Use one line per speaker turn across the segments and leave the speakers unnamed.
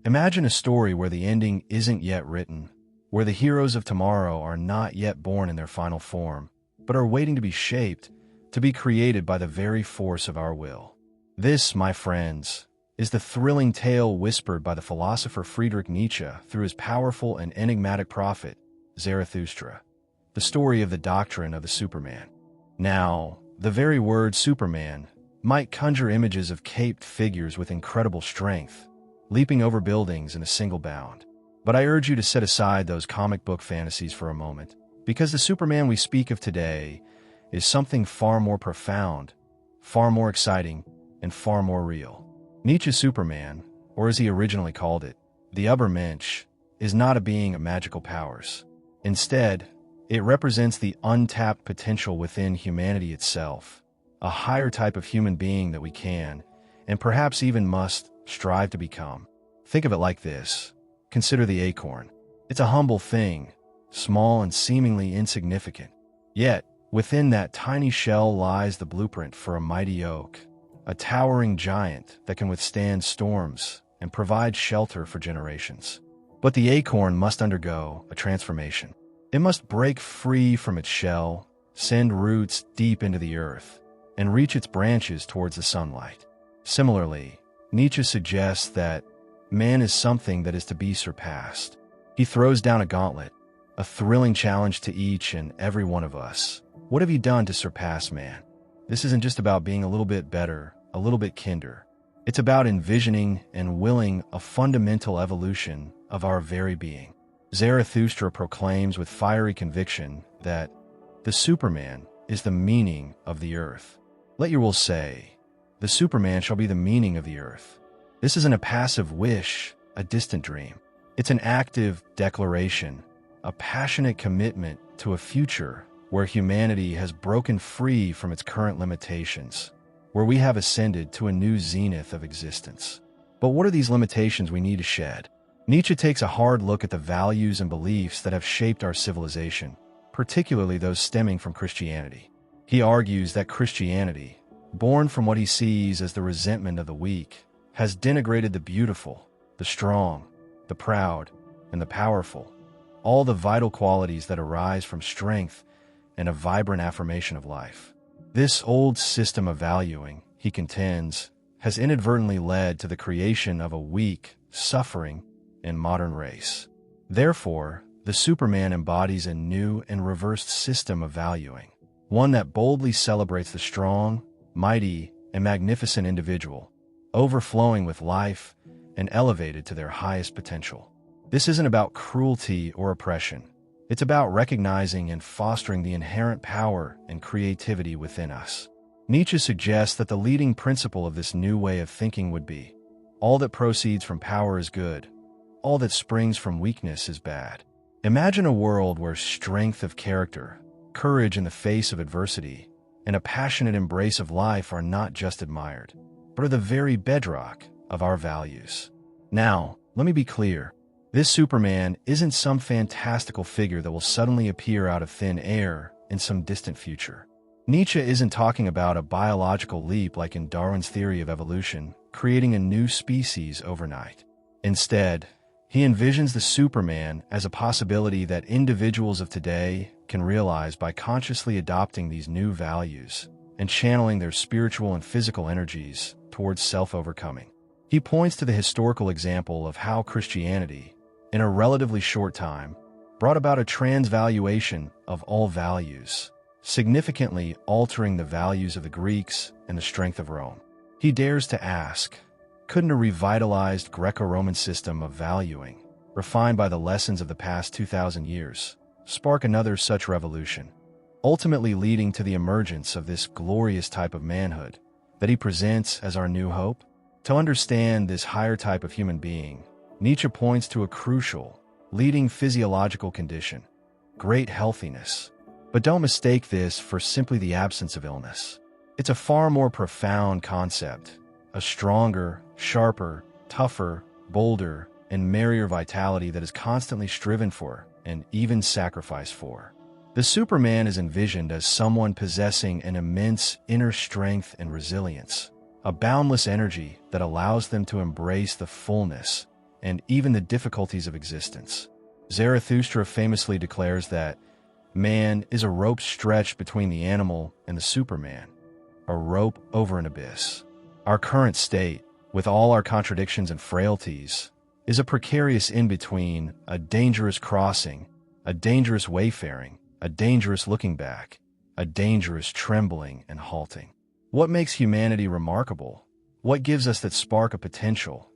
Imagine a story where the ending isn't yet written, where the heroes of tomorrow are not yet born in their final form, but are waiting to be shaped, to be created by the very force of our will. This, my friends, is the thrilling tale whispered by the philosopher Friedrich Nietzsche through his powerful and enigmatic prophet, Zarathustra, the story of the doctrine of the Superman. Now, the very word Superman might conjure images of caped figures with incredible strength, leaping over buildings in a single bound. But I urge you to set aside those comic book fantasies for a moment, because the Superman we speak of today is something far more profound, far more exciting, and far more real. Nietzsche Superman, or as he originally called it, the Übermensch, is not a being of magical powers. Instead, it represents the untapped potential within humanity itself, a higher type of human being that we can, and perhaps even must, strive to become. Think of it like this. Consider the acorn. It's a humble thing, small and seemingly insignificant. Yet, within that tiny shell lies the blueprint for a mighty oak, a towering giant that can withstand storms and provide shelter for generations. But the acorn must undergo a transformation. It must break free from its shell, send roots deep into the earth, and reach its branches towards the sunlight. Similarly, Nietzsche suggests that man is something that is to be surpassed. He throws down a gauntlet, a thrilling challenge to each and every one of us. What have you done to surpass man? This isn't just about being a little bit better, a little bit kinder. It's about envisioning and willing a fundamental evolution of our very being. Zarathustra proclaims with fiery conviction that the Superman is the meaning of the earth. Let your will say, the Superman shall be the meaning of the earth. This isn't a passive wish, a distant dream. It's an active declaration, a passionate commitment to a future where humanity has broken free from its current limitations, where we have ascended to a new zenith of existence. But what are these limitations we need to shed? Nietzsche takes a hard look at the values and beliefs that have shaped our civilization, particularly those stemming from Christianity. He argues that Christianity, born from what he sees as the resentment of the weak, has denigrated the beautiful, the strong, the proud, and the powerful, all the vital qualities that arise from strength and a vibrant affirmation of life. This old system of valuing, he contends, has inadvertently led to the creation of a weak, suffering, and modern race. Therefore, the Superman embodies a new and reversed system of valuing, one that boldly celebrates the strong, mighty, and magnificent individual, overflowing with life and elevated to their highest potential. This isn't about cruelty or oppression. It's about recognizing and fostering the inherent power and creativity within us. Nietzsche suggests that the leading principle of this new way of thinking would be, all that proceeds from power is good, all that springs from weakness is bad. Imagine a world where strength of character, courage in the face of adversity, and a passionate embrace of life are not just admired, but are the very bedrock of our values. Now, let me be clear. This Superman isn't some fantastical figure that will suddenly appear out of thin air in some distant future. Nietzsche isn't talking about a biological leap like in Darwin's theory of evolution, creating a new species overnight. Instead, he envisions the Superman as a possibility that individuals of today can realize by consciously adopting these new values and channeling their spiritual and physical energies towards self-overcoming. He points to the historical example of how Christianity, in a relatively short time, brought about a transvaluation of all values, significantly altering the values of the Greeks and the strength of Rome. He dares to ask, couldn't a revitalized Greco-Roman system of valuing, refined by the lessons of the past 2,000 years, spark another such revolution, ultimately leading to the emergence of this glorious type of manhood that he presents as our new hope? To understand this higher type of human being, Nietzsche points to a crucial, leading physiological condition, great healthiness. But don't mistake this for simply the absence of illness. It's a far more profound concept, a stronger, sharper, tougher, bolder, and merrier vitality that is constantly striven for and even sacrificed for. The Superman is envisioned as someone possessing an immense inner strength and resilience, a boundless energy that allows them to embrace the fullness and even the difficulties of existence. Zarathustra famously declares that man is a rope stretched between the animal and the Superman, a rope over an abyss. Our current state, with all our contradictions and frailties, is a precarious in-between, a dangerous crossing, a dangerous wayfaring, a dangerous looking back, a dangerous trembling and halting. What makes humanity remarkable, what gives us that spark of potential,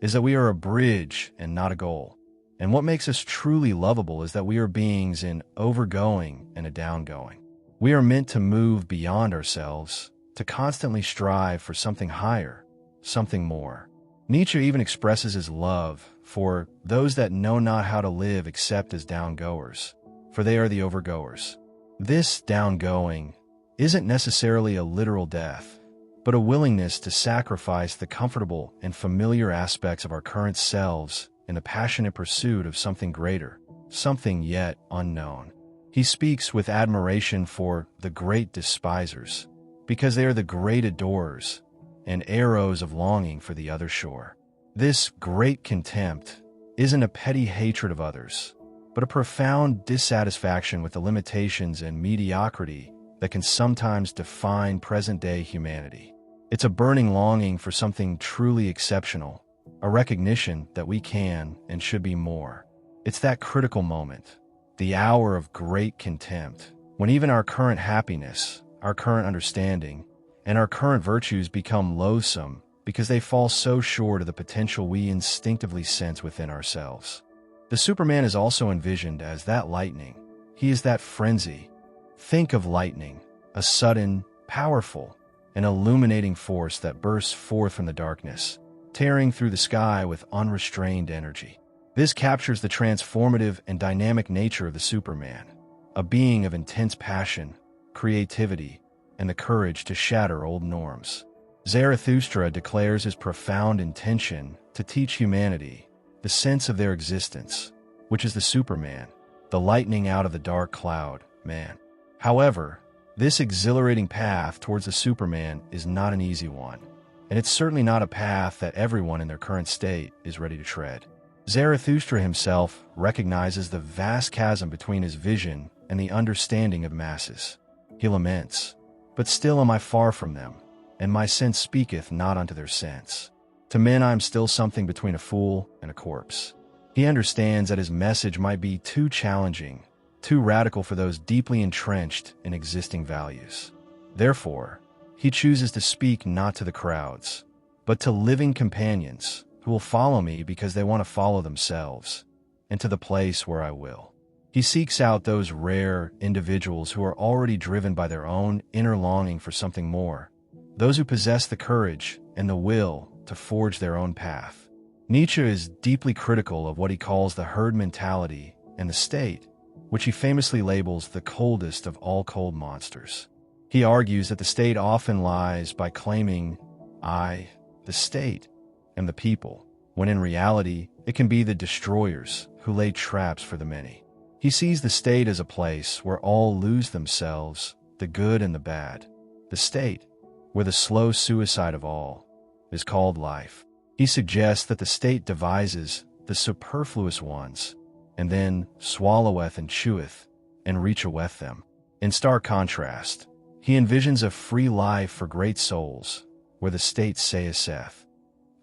is that we are a bridge and not a goal. And what makes us truly lovable is that we are beings in overgoing and a downgoing. We are meant to move beyond ourselves, to constantly strive for something higher, something more. Nietzsche even expresses his love for those that know not how to live except as downgoers, for they are the overgoers. This downgoing isn't necessarily a literal death, but a willingness to sacrifice the comfortable and familiar aspects of our current selves in the passionate pursuit of something greater, something yet unknown. He speaks with admiration for the great despisers, because they are the great adorers and arrows of longing for the other shore. This great contempt isn't a petty hatred of others, but a profound dissatisfaction with the limitations and mediocrity that can sometimes define present-day humanity. It's a burning longing for something truly exceptional, a recognition that we can and should be more. It's that critical moment, the hour of great contempt, when even our current happiness, our current understanding, and our current virtues become loathsome because they fall so short of the potential we instinctively sense within ourselves. The Superman is also envisioned as that lightning. He is that frenzy. Think of lightning, a sudden, powerful, and illuminating force that bursts forth from the darkness, tearing through the sky with unrestrained energy. This captures the transformative and dynamic nature of the Superman, a being of intense passion, creativity, and the courage to shatter old norms. Zarathustra declares his profound intention to teach humanity the sense of their existence, which is the Superman, the lightning out of the dark cloud, man. However, this exhilarating path towards the Superman is not an easy one, and it's certainly not a path that everyone in their current state is ready to tread. Zarathustra himself recognizes the vast chasm between his vision and the understanding of masses. He laments, "But still am I far from them, and my sense speaketh not unto their sense. To men I am still something between a fool and a corpse." He understands that his message might be too challenging, too radical for those deeply entrenched in existing values. Therefore, he chooses to speak not to the crowds, but to living companions who will follow me because they want to follow themselves, and to the place where I will. He seeks out those rare individuals who are already driven by their own inner longing for something more, those who possess the courage and the will to forge their own path. Nietzsche is deeply critical of what he calls the herd mentality and the state, which he famously labels the coldest of all cold monsters. He argues that the state often lies by claiming, "I, the state, am the people," when in reality, it can be the destroyers who lay traps for the many. He sees the state as a place where all lose themselves, the good and the bad. The state, where the slow suicide of all, is called life. He suggests that the state devises the superfluous ones, and then swalloweth and cheweth, and reachaweth them. In stark contrast, he envisions a free life for great souls, where the state saith,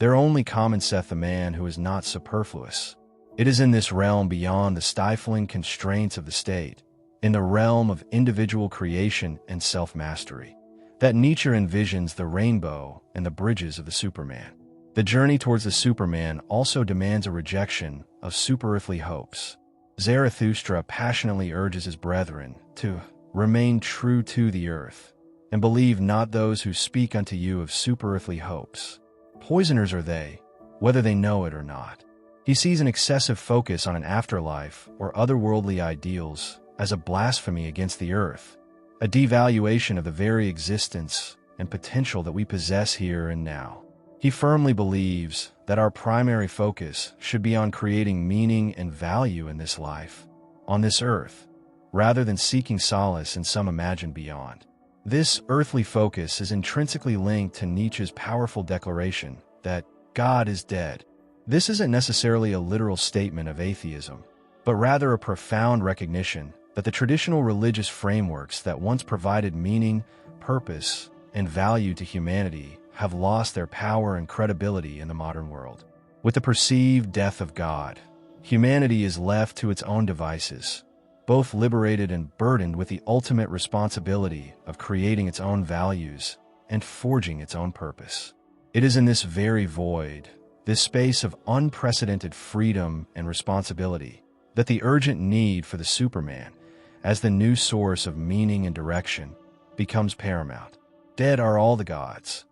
"There only commoneth the man who is not superfluous." It is in this realm beyond the stifling constraints of the state, in the realm of individual creation and self-mastery, that Nietzsche envisions the rainbow and the bridges of the Superman. The journey towards the Superman also demands a rejection of superearthly hopes. Zarathustra passionately urges his brethren to remain true to the earth, and believe not those who speak unto you of superearthly hopes. Poisoners are they, whether they know it or not. He sees an excessive focus on an afterlife or otherworldly ideals as a blasphemy against the earth, a devaluation of the very existence and potential that we possess here and now. He firmly believes that our primary focus should be on creating meaning and value in this life, on this earth, rather than seeking solace in some imagined beyond. This earthly focus is intrinsically linked to Nietzsche's powerful declaration that God is dead. This isn't necessarily a literal statement of atheism, but rather a profound recognition that the traditional religious frameworks that once provided meaning, purpose, and value to humanity have lost their power and credibility in the modern world. With the perceived death of God, humanity is left to its own devices, both liberated and burdened with the ultimate responsibility of creating its own values and forging its own purpose. It is in this very void, this space of unprecedented freedom and responsibility, that the urgent need for the Superman, as the new source of meaning and direction, becomes paramount. Dead are all the gods.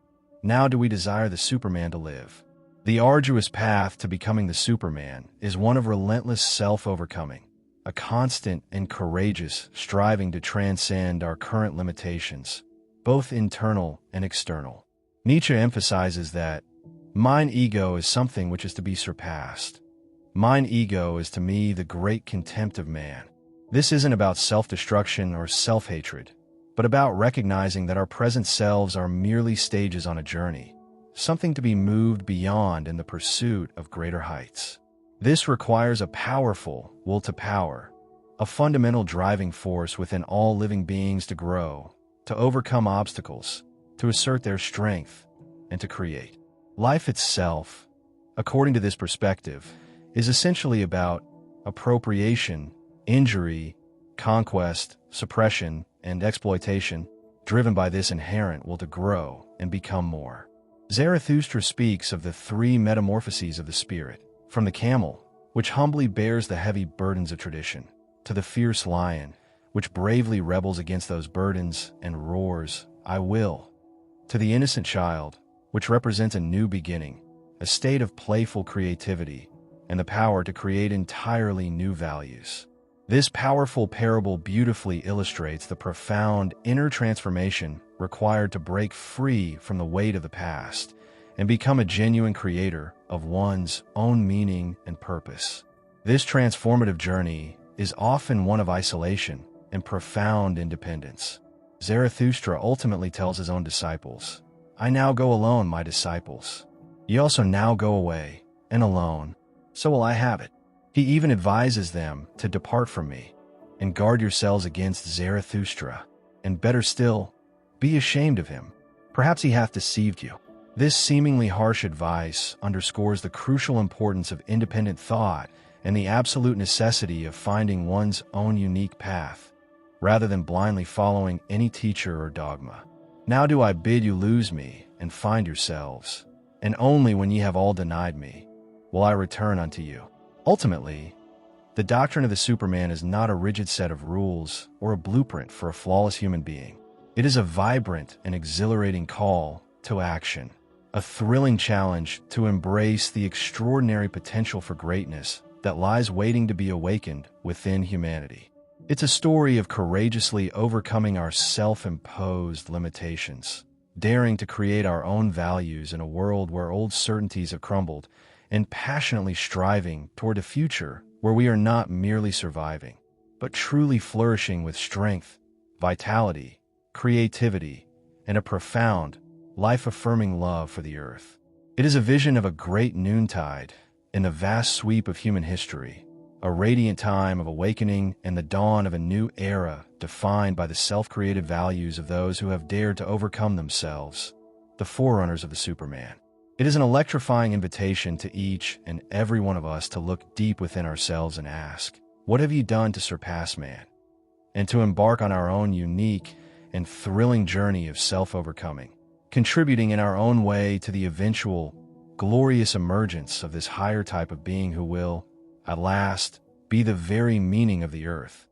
Now do we desire the Superman to live. The arduous path to becoming the Superman is one of relentless self-overcoming, a constant and courageous striving to transcend our current limitations, both internal and external. Nietzsche emphasizes that mine ego is something which is to be surpassed. Mine ego is to me the great contempt of man. This isn't about self-destruction or self-hatred, but about recognizing that our present selves are merely stages on a journey, something to be moved beyond in the pursuit of greater heights. This requires a powerful WillToPower, a fundamental driving force within all living beings to grow, to overcome obstacles, to assert their strength, and to create. Life itself, according to this perspective, is essentially about appropriation, injury, conquest, suppression, and exploitation, driven by this inherent will to grow and become more. Zarathustra speaks of the three metamorphoses of the spirit, from the camel, which humbly bears the heavy burdens of tradition, to the fierce lion, which bravely rebels against those burdens and roars, "I will," to the innocent child, which represents a new beginning, a state of playful creativity, and the power to create entirely new values. This powerful parable beautifully illustrates the profound inner transformation required to break free from the weight of the past and become a genuine creator of one's own meaning and purpose. This transformative journey is often one of isolation and profound independence. Zarathustra ultimately tells his own disciples, "I now go alone, my disciples. Ye also now go away, and alone, so will I have it." He even advises them to depart from me, and guard yourselves against Zarathustra, and better still, be ashamed of him. Perhaps he hath deceived you. This seemingly harsh advice underscores the crucial importance of independent thought and the absolute necessity of finding one's own unique path, rather than blindly following any teacher or dogma. Now do I bid you lose me and find yourselves, and only when ye have all denied me will I return unto you. Ultimately, the doctrine of the Superman is not a rigid set of rules or a blueprint for a flawless human being. It is a vibrant and exhilarating call to action, a thrilling challenge to embrace the extraordinary potential for greatness that lies waiting to be awakened within humanity. It's a story of courageously overcoming our self-imposed limitations, daring to create our own values in a world where old certainties have crumbled, and passionately striving toward a future where we are not merely surviving, but truly flourishing with strength, vitality, creativity, and a profound, life-affirming love for the earth. It is a vision of a great noontide in the vast sweep of human history, a radiant time of awakening and the dawn of a new era defined by the self-created values of those who have dared to overcome themselves, the forerunners of the Superman. It is an electrifying invitation to each and every one of us to look deep within ourselves and ask, what have you done to surpass man? And to embark on our own unique and thrilling journey of self-overcoming, contributing in our own way to the eventual, glorious emergence of this higher type of being who will, at last, be the very meaning of the earth.